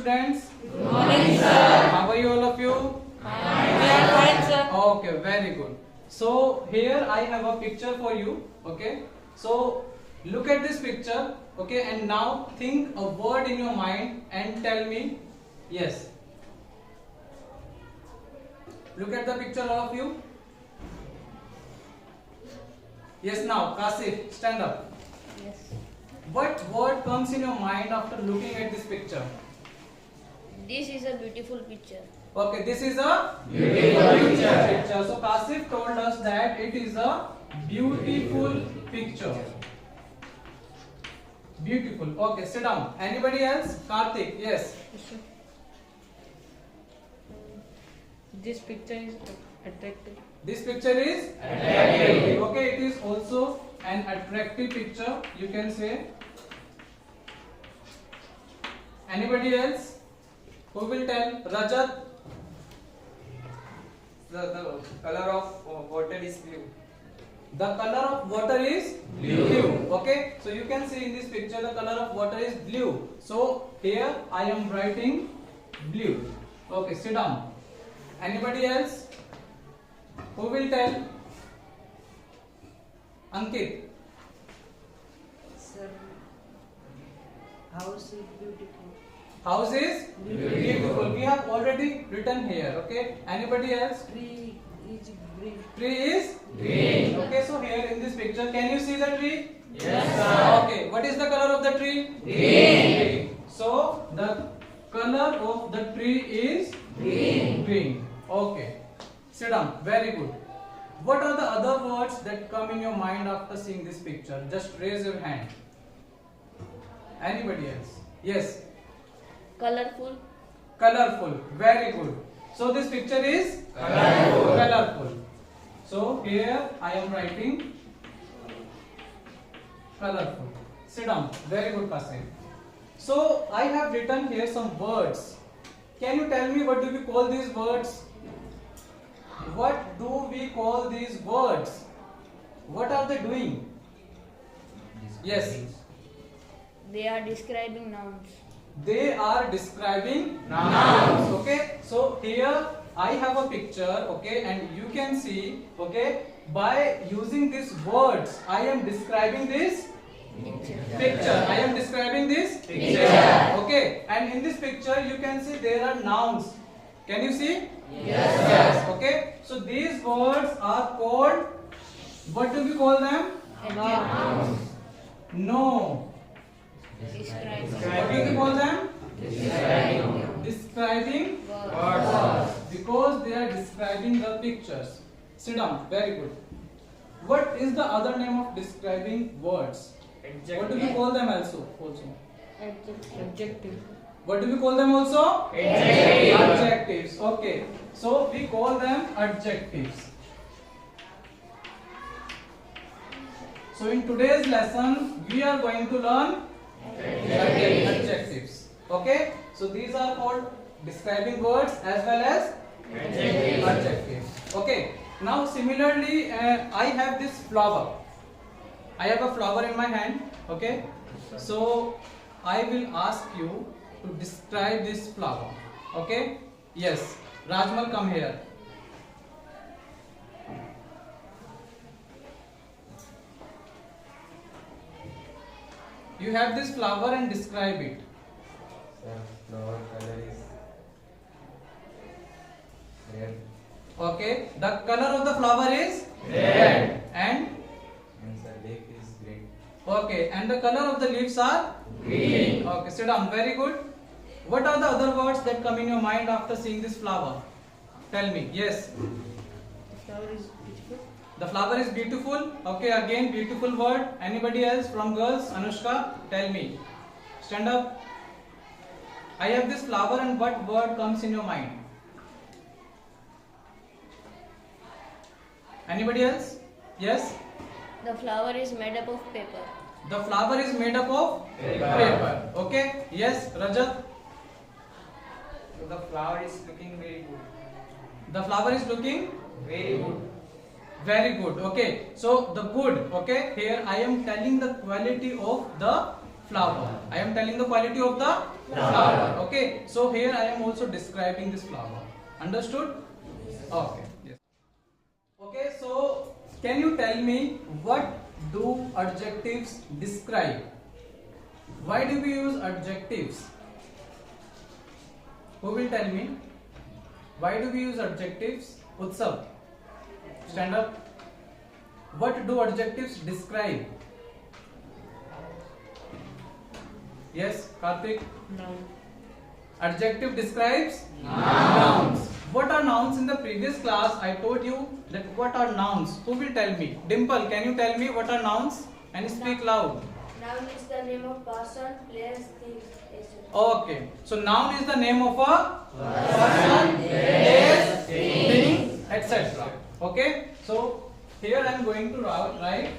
students. Good morning, sir. How are you, all of you? We are fine, sir. Okay, very good. So here I have a picture for you. Okay. So look at this picture. Okay, and now think a word in your mind and tell me. Yes. Look at the picture, all of you. Yes. Now, Kasif, stand up. Yes. What word comes in your mind after looking at this picture? This is a beautiful picture. Okay, this is a beautiful picture. So Kasif told us that it is a beautiful picture. Beautiful. Okay, sit down. Anybody else? Karthik, yes. This picture is attractive. This picture is attractive. Okay, it is also an attractive picture. You can say. Anybody else? Who will tell? Rajat. The color of water is blue. The color of water is blue. Okay, so you can see in this picture the color of water is blue. So here I am writing blue. Okay, sit down. Anybody else? Who will tell? Ankit. Sir, house is beautiful. House is beautiful. We have already written here. Okay. Anybody else? Tree is green. Tree is green. Okay, so here in this picture, can you see the tree? Yes, sir. Okay, what is the color of the tree? Green. So the color of the tree is Green. Green. Okay. Sit down. Very good. What are the other words that come in your mind after seeing this picture? Just raise your hand. Anybody else? Yes. Colorful. Colorful. Very good. So this picture is Colorful. Colorful. So here I am writing colorful. Sit down. Very good, Kasim. So I have written here some words. Can you tell me what do we call these words? What do we call these words? What are they doing? Yes. They are describing nouns. They are describing Nouns. Okay, so here I have a picture. Okay, and you can see. Okay, by using these words, I am describing this picture. I am describing this Picture. Okay, and in this picture you can see there are nouns. Can you see? Yes. Okay, so these words are called. What do we call them? Nouns. No. Describing. What do we call them? Describing. Describing Words. because they are describing the pictures. Sit down. Very good. What is the other name of describing words? What do we call them also? Adjective. What do we call them also? Adjective. Adjectives. Okay. So we call them adjectives. So in today's lesson we are going to learn adjectives. Okay. So these are called describing words as well as adjectives. Okay. Now similarly I have this flower. I have a flower in my hand. Okay. So I will ask you to describe this flower. Okay. Yes. Rajmal, come here. You have this flower and describe it. Sir, flower color is red. Okay. The color of the flower is Red. and And sir, leaf is green. okay. And the color of the leaves are Green. Okay. Sit down. Very good. What are the other words that come in your mind after seeing this flower? Tell me. Yes. The flower is beautiful. The flower is beautiful. Okay, again beautiful word. Anybody else from girls? Anushka, tell me. Stand up. I have this flower and what word comes in your mind? Anybody else? Yes? The flower is made up of paper. The flower is made up of paper. Okay? Yes, Rajat? So the flower is looking very good. The flower is looking Very good. very good. Okay, so the good. Okay, here I am telling the quality of the flower. I am telling the quality of the flower. Okay. So here I am also describing this flower. Understood? Okay. Yes. Okay. So can you tell me what do adjectives describe? Why do we use adjectives? Who will tell me? Why do we use adjectives? Utsav, stand up. What do adjectives describe? Yes, Karthik. Noun. Adjective describes nouns. What are nouns? In the previous class, I told you that what are nouns. Who will tell me? Dimple, can you tell me what are nouns? And speak loud. Noun is the name of person, place, thing, etc. Okay. So noun is the name of a person, place, thing, etc. Okay. So here I am going to write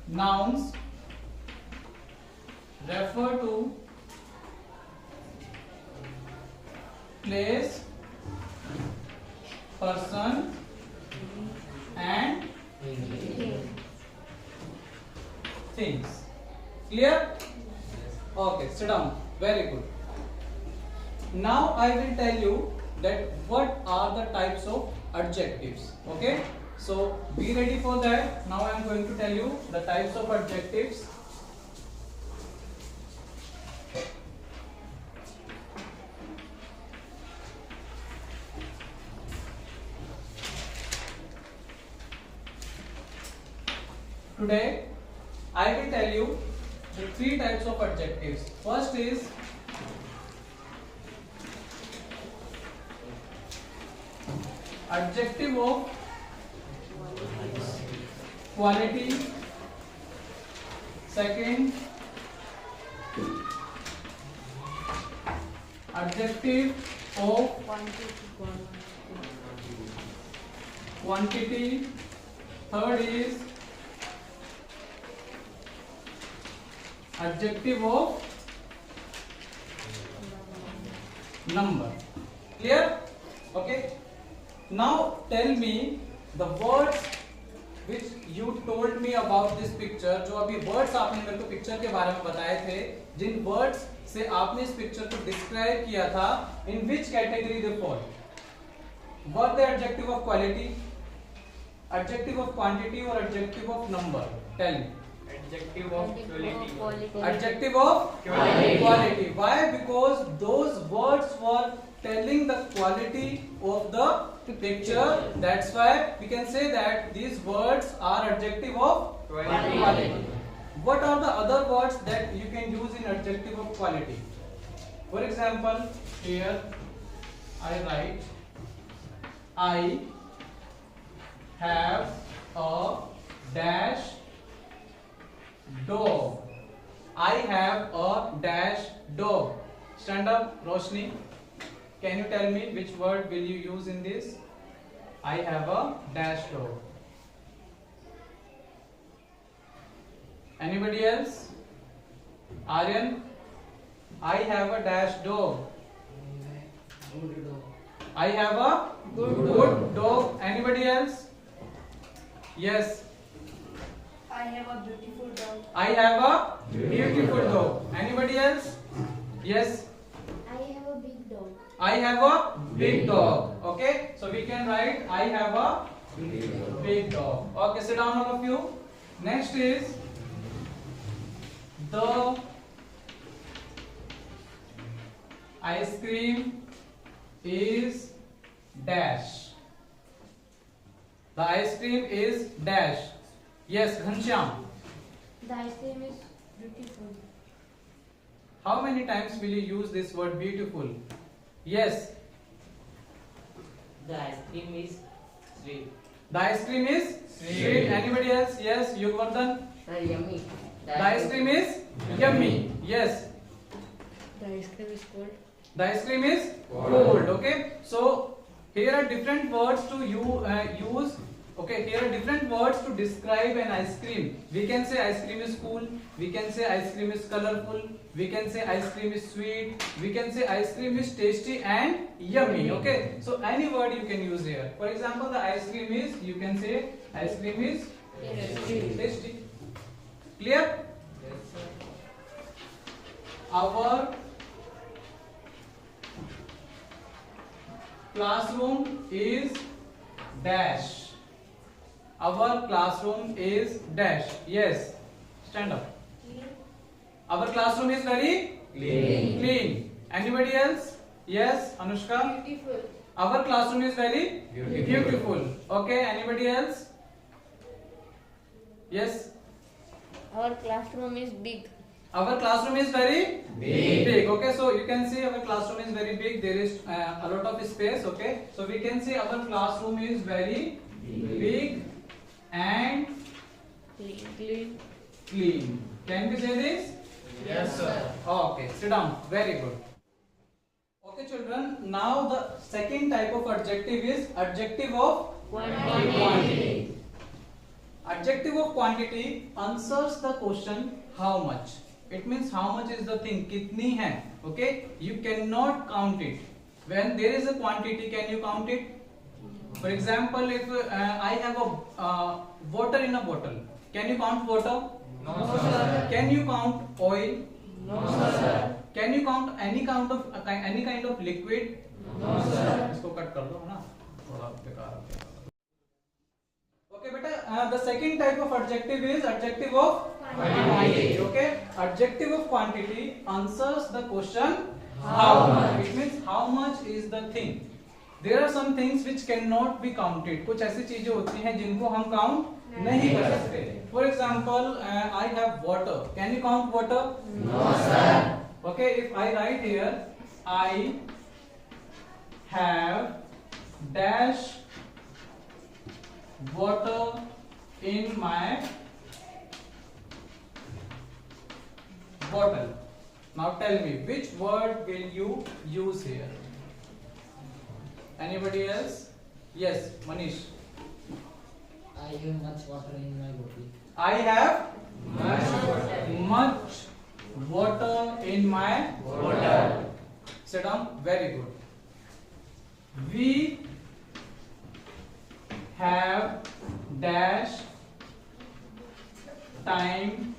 nouns refer to place, person and things. Clear? Okay, sit down. Very good. Now I will tell you that what are the types of adjectives. Okay? So be ready for that. Now I am going to tell you the types of adjectives. Today I will tell you the three types of adjectives. First is adjective of quality. Second, adjective of quantity. Third is adjective of number. Clear? Okay. Now tell me the words which you told me about this picture. जो अभी words आपने मेरे को picture के बारे में बताए थे, जिन words से आपने इस picture को describe किया था, in which category they fall? Were they adjective of quality, adjective of quantity or adjective of number? Tell me. Adjective of quality. Adjective of quality. Why? Because those words were telling the quality of the picture. That's why we can say that these words are adjective of quality. What are the other words that you can use in adjective of quality? For example, here I write, I have a dash dog. I have a dash dog. Stand up, Roshni. Can you tell me which word will you use in this? I have a dash dog. Anybody else? Aryan? I have a dash dog. I have a good dog. Anybody else? Yes. I have a beautiful dog. I have a beautiful dog. Anybody else? Yes. I have a big dog. I have a big dog. Okay. So we can write I have a big dog. Okay. Sit down, all of you. Next is the ice cream is dash. The ice cream is dash. Yes, Ghanshyam. The ice cream is beautiful. How many times will you use this word beautiful? Yes. The ice cream is sweet. The ice cream is sweet. Anybody else? Yes, Yugvardhan. Yummy. The ice cream is yummy. Yes. The ice cream is cold. The ice cream is cold. Okay. So here are different words to use. Okay, here are different words to describe an ice cream. We can say ice cream is cool. We can say ice cream is colorful. We can say ice cream is sweet. We can say ice cream is tasty and yummy. Okay, so any word you can use here. For example, the ice cream is, you can say ice cream is tasty. Clear? Yes, sir. our classroom is dash. Our classroom is dash. Yes, stand up. Our classroom is very clean. Anybody else? Yes, Anushka. Beautiful. Our classroom is very beautiful. Okay, anybody else? Yes. Our classroom is big. Our classroom is very big. Okay, so you can see our classroom is very big. There is a lot of space. Okay, so we can see our classroom is very big and clean. Can we say this? Yes, sir. Okay, sit down. Very good. Okay, children. Now the second type of adjective is adjective of quantity. Adjective of quantity answers the question how much. It means how much is the thing, कितनी है. Okay, you cannot count it. When there is a quantity, can you count it? For example, if I have a water in a bottle, can you count water? No, sir. Can you count oil? No, sir. Can you count any kind of liquid? No, sir. इसको cut कर दो ना, थोड़ा बेकार हो गया. Okay, beta. The second type of adjective is adjective of quantity. Okay, adjective of quantity answers the question how much. It means how much is the thing. There are some things which cannot be counted. कुछ ऐसी चीजें होती हैं जिनको हम count नहीं कर सकते. For example, I have water. Can you count water? No, sir. Okay, if I write here, I have dash water in my bottle. Now tell me, which word will you use here? Anybody else? Yes, Manish. I have much water in my bottle. I have Much much water in my water. Sit down. Very good. We have dash time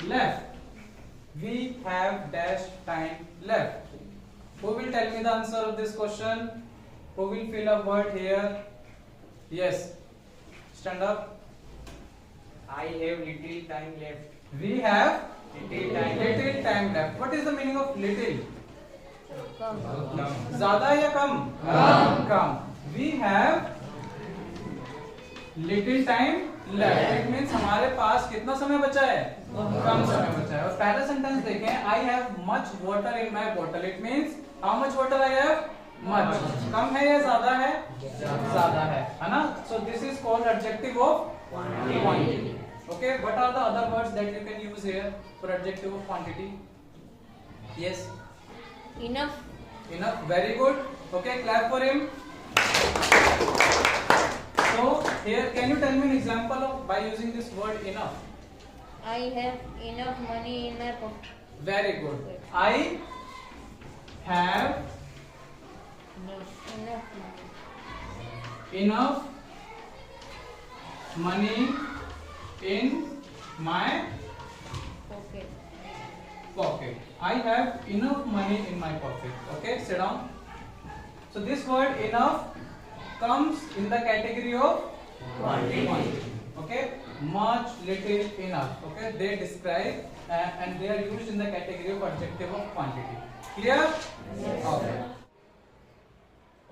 left. We have dash time left. Who will tell me the answer of this question? Who will fill a word here? Yes. Stand up. I have little time left. We have Little time left. What is the meaning of little? Come. ज़्यादा या कम? कम. We have little time left. It means हमारे पास कितना समय बचा है? कम समय बचा है. और पहला सेंटेंस देखें, I have much water in my bottle. It means how much water I have? Much. कम है या ज़्यादा है? ज़्यादा है ना? So this is called adjective of quantity. Okay. What are the other words that you can use here for adjective of quantity? Yes. Enough. Enough. Very good. Okay. Clap for him. So here, can you tell me an example of by using this word enough? I have enough money in my pocket. Very good. I have Enough money enough money in my pocket. pocket. I have enough money in my pocket. Okay, sit down. So this word enough comes in the category of quantity. Okay, much, little, enough. Okay, they describe and they are used in the category of adjective of quantity. Clear? Yes. Okay.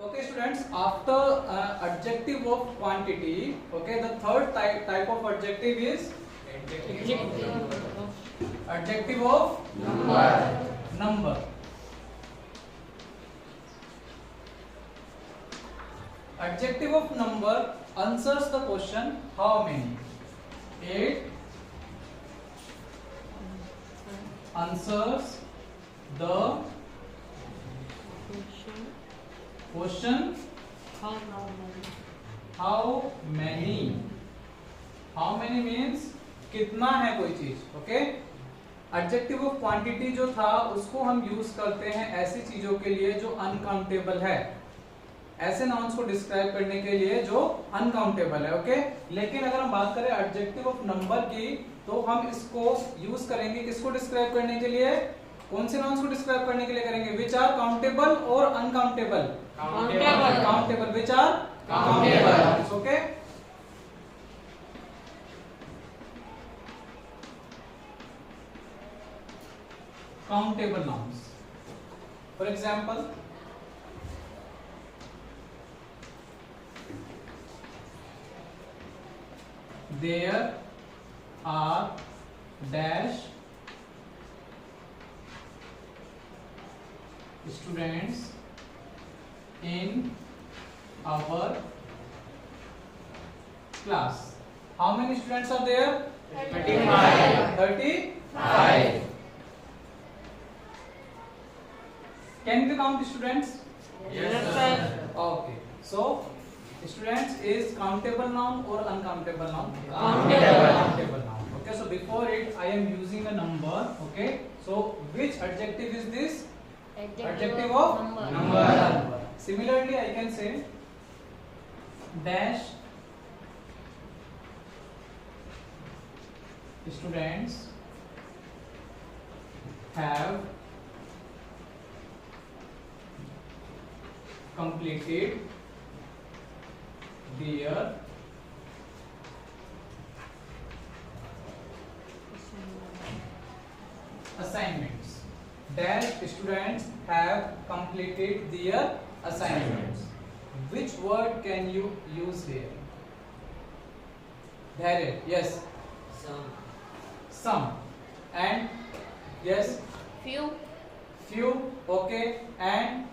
Okay, students. After adjective of quantity, okay, the third type of adjective is adjective of number. Adjective of number answers the question how many. 8 answers the question how many. How many means कितना है कोई चीज. Okay, adjective of quantity जो था उसको हम use करते हैं ऐसी चीजों के लिए जो अनकाउंटेबल है. ऐसे नाउन्स को डिस्क्राइब करने के लिए जो अनकाउंटेबल है, ओके। लेकिन अगर हम बात करें एडजेक्टिव ऑफ नंबर की, तो हम इसको यूज करेंगे किसको डिस्क्राइब करने के लिए, कौन से नाउन्स को डिस्क्राइब करने के लिए करेंगे, विच आर काउंटेबल और uncountable, countable, which are countable, okay. Countable nouns. For example, there are dash students in our class. How many students are there? 35. 35. Can we count students? Yes, sir. Okay. So, students is countable noun or uncountable noun? Countable. Countable noun. Okay. So before it, I am using a number. Okay. So which adjective is this? Adjective of Number. Similarly, I can say dash students have completed their assignments. Dash students have completed their assignments. Which word can you use here? Dharya, yes. Some. And yes. Few. Few. Okay. And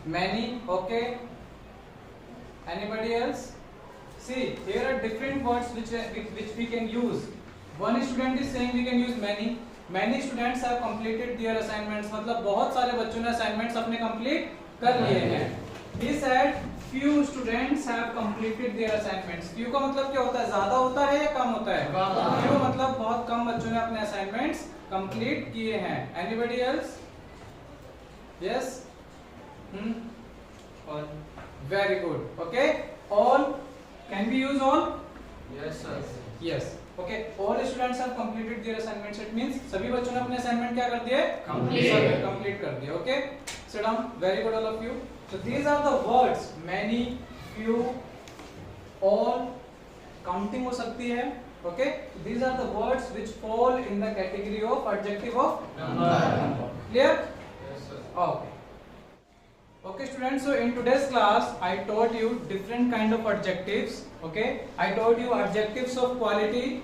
many, okay. Anybody else? See, here are different words which we can use. One student is saying we can use many. Many students have completed their assignments. मतलब बहुत सारे बच्चों ने assignments अपने complete कर लिए हैं. He said few students have completed their assignments. Few का मतलब क्या होता है? ज़्यादा होता है या कम होता है? Few मतलब बहुत कम बच्चों ने अपने assignments complete किए हैं. Anybody else? Yes. All. Very good. Okay. All. Can we use all? Yes, sir. Yes. Okay. All students have completed their assignments. It means सभी बच्चों ने अपने assignment क्या कर दिए? Complete कर दिए. Okay. Sit down. Very good, all of you. So these are the words. Many, few, all. Counting हो सकती है. Okay. So these are the words which fall in the category of adjective of number. Clear? Yes, sir. Okay. Okay students, so in today's class I taught you different kind of adjectives. Okay, I taught you adjectives of quality,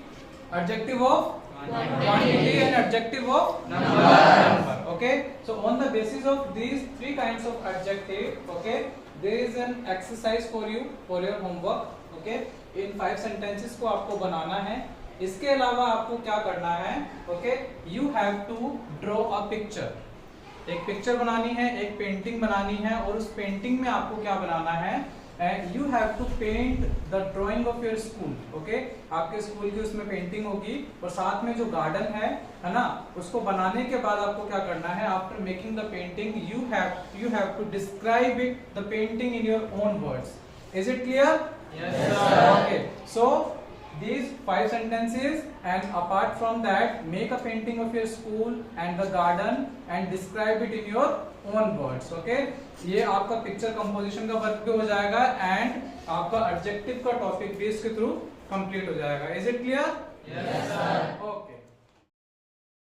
adjective of quantity and adjective of number. Okay, so on the basis of these three kinds of adjective, okay, there is an exercise for you for your homework. Okay, in 5 sentences को आपको बनाना है. इसके अलावा आपको क्या करना है? Okay, you have to draw a picture. एक पिक्चर बनानी है, एक पेंटिंग बनानी है, और उस पेंटिंग में आपको क्या बनाना है? You have to paint the drawing of your school. Okay, आपके स्कूल की उसमें पेंटिंग होगी, और साथ में जो गार्डन है ना, उसको बनाने के बाद आपको क्या करना है? After making the painting you have to describe it the painting in your own words. Is it clear? Yes, sir. Okay, so these 5 sentences, and apart from that make a painting of your school and the garden and describe it in your own words. Okay, ये आपका picture composition का work भी हो जाएगा and आपका adjective का topic भी इसके थ्रू कंप्लीट हो जाएगा. Is it clear? Yes, sir.